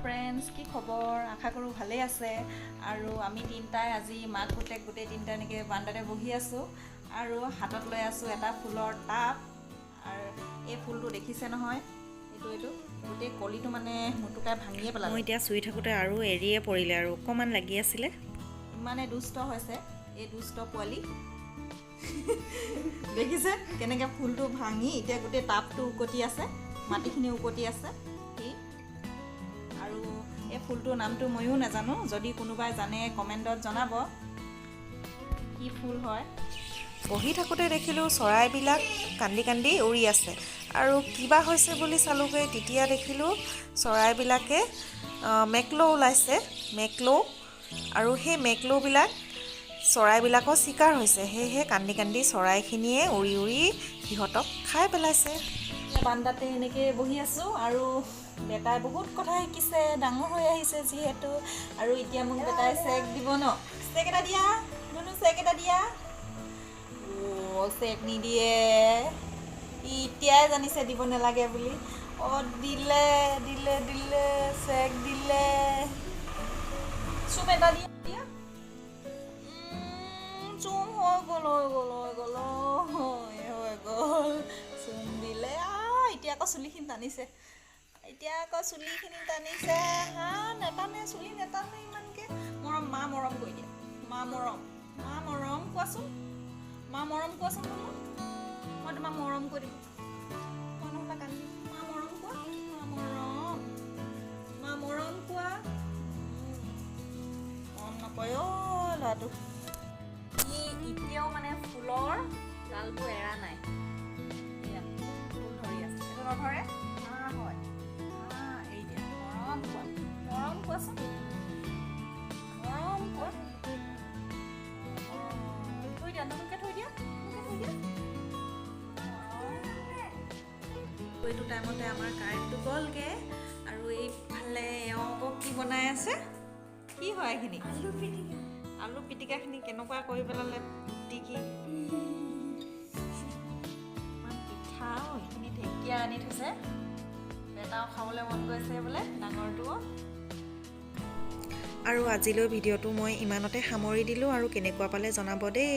Friends, কি খবৰ? আশা কৰোঁ ভালেই আছে। আৰু আমি তিনিটাই আজি মাক পুতেক গোটেই তিনিটা এনেকৈ বাৰান্দাতে বহি আছোঁ আৰু হাতত লৈ আছোঁ এটা ফুলৰ টাব। আৰু এই ফুলটো দেখিছে নহয়, এইটো গোটেই কলিটো মানে মুটুকাই ভাঙিয়ে পেলালে। মই এতিয়া চুই থাকোঁতে আৰু এৰিয়ে পৰিলে আৰু অকণমান লাগি আছিলে। ইমানে দুষ্ট হৈছে এই দুষ্ট পোৱালি। দেখিছে কেনেকৈ ফুলটো ভাঙি এতিয়া গোটেই টাবটো উকটি আছে, মাটিখিনি উকটি আছে। আৰু এই ফুলটোৰ নামটো ময়ো নাজানো, যদি কোনোবাই জানে কমেণ্টত জনাব কি ফুল হয়। বহি থাকোঁতে দেখিলোঁ চৰাইবিলাক কান্দি কান্দি উৰি আছে আৰু কিবা হৈছে বুলি চালোঁগৈ। তেতিয়া দেখিলোঁ চৰাইবিলাকে মেকল' ওলাইছে, মেকল' আৰু সেই মেকল'বিলাক চৰাইবিলাকৰ চিকাৰ হৈছে। সেয়েহে কান্দি কান্দি চৰাইখিনিয়ে উৰি উৰি সিহঁতক খাই পেলাইছে। বাৰান্দাতে এনেকৈ বহি আছোঁ আৰু বেটাই বহুত কথা শিকিছে, ডাঙৰ হৈ আহিছে যিহেতু। আৰু এতিয়া মোক বেটাই চেক দিব ন, চেক এটা দিয়া ধুনু, চেক এটা দিয়া। চেক নিদিয়ে, এতিয়াই জানিছে দিব নালাগে বুলি। দিলে দিলে দিলে চেক দিলে। চুম এটা দিয়া দিয়া। চুম হৈ গ'ল হৈ গ'ল হৈ গ'ল চুম দিলে। এতিয়া আকৌ চুলিখিনি টানিছে, হা নেটানে, চুলি নেটানে ইমানকৈ। মা মৰম কৰি দিয়া, মা মৰম কোৱাচোন, মা মৰম কোৱাচোন বোলো। মই তোমাক মৰম কৰি দিম, মই নহ'লে কান্দি। মা মৰম কোৱা, মা মৰম কোৱা। মৰম নকয় অ' ল'ৰাটো। ই এতিয়াও মানে ফুলৰ ডালটো এৰা নাই। ফুল ধৰি আছে, এইটো নধৰে। হয় এৰি দিয়া। মৰম কোৱাচোন, মৰম কোৱা। থৈ দিয়া, নতুনকৈ থৈ দিয়া। এইটো টাইমতে আমাৰ কাৰেণ্টটো গ'লগৈ আৰু এইফালে এওঁ কি বনাই আছে? কি হয় এইখিনি? আলু পিটিকাখিনি কেনেকুৱা কৰি পেলালে পিটিকি। ইমান পিঠা এইখিনি ঢেকীয়া আনি থৈছে, বেটাও খাবলৈ মন গৈছে বোলে, ডাঙৰটোও। আৰু আজিলৈ ভিডিঅ'টো মই ইমানতে সামৰি দিলোঁ আৰু কেনেকুৱা পালে জনাব দেই।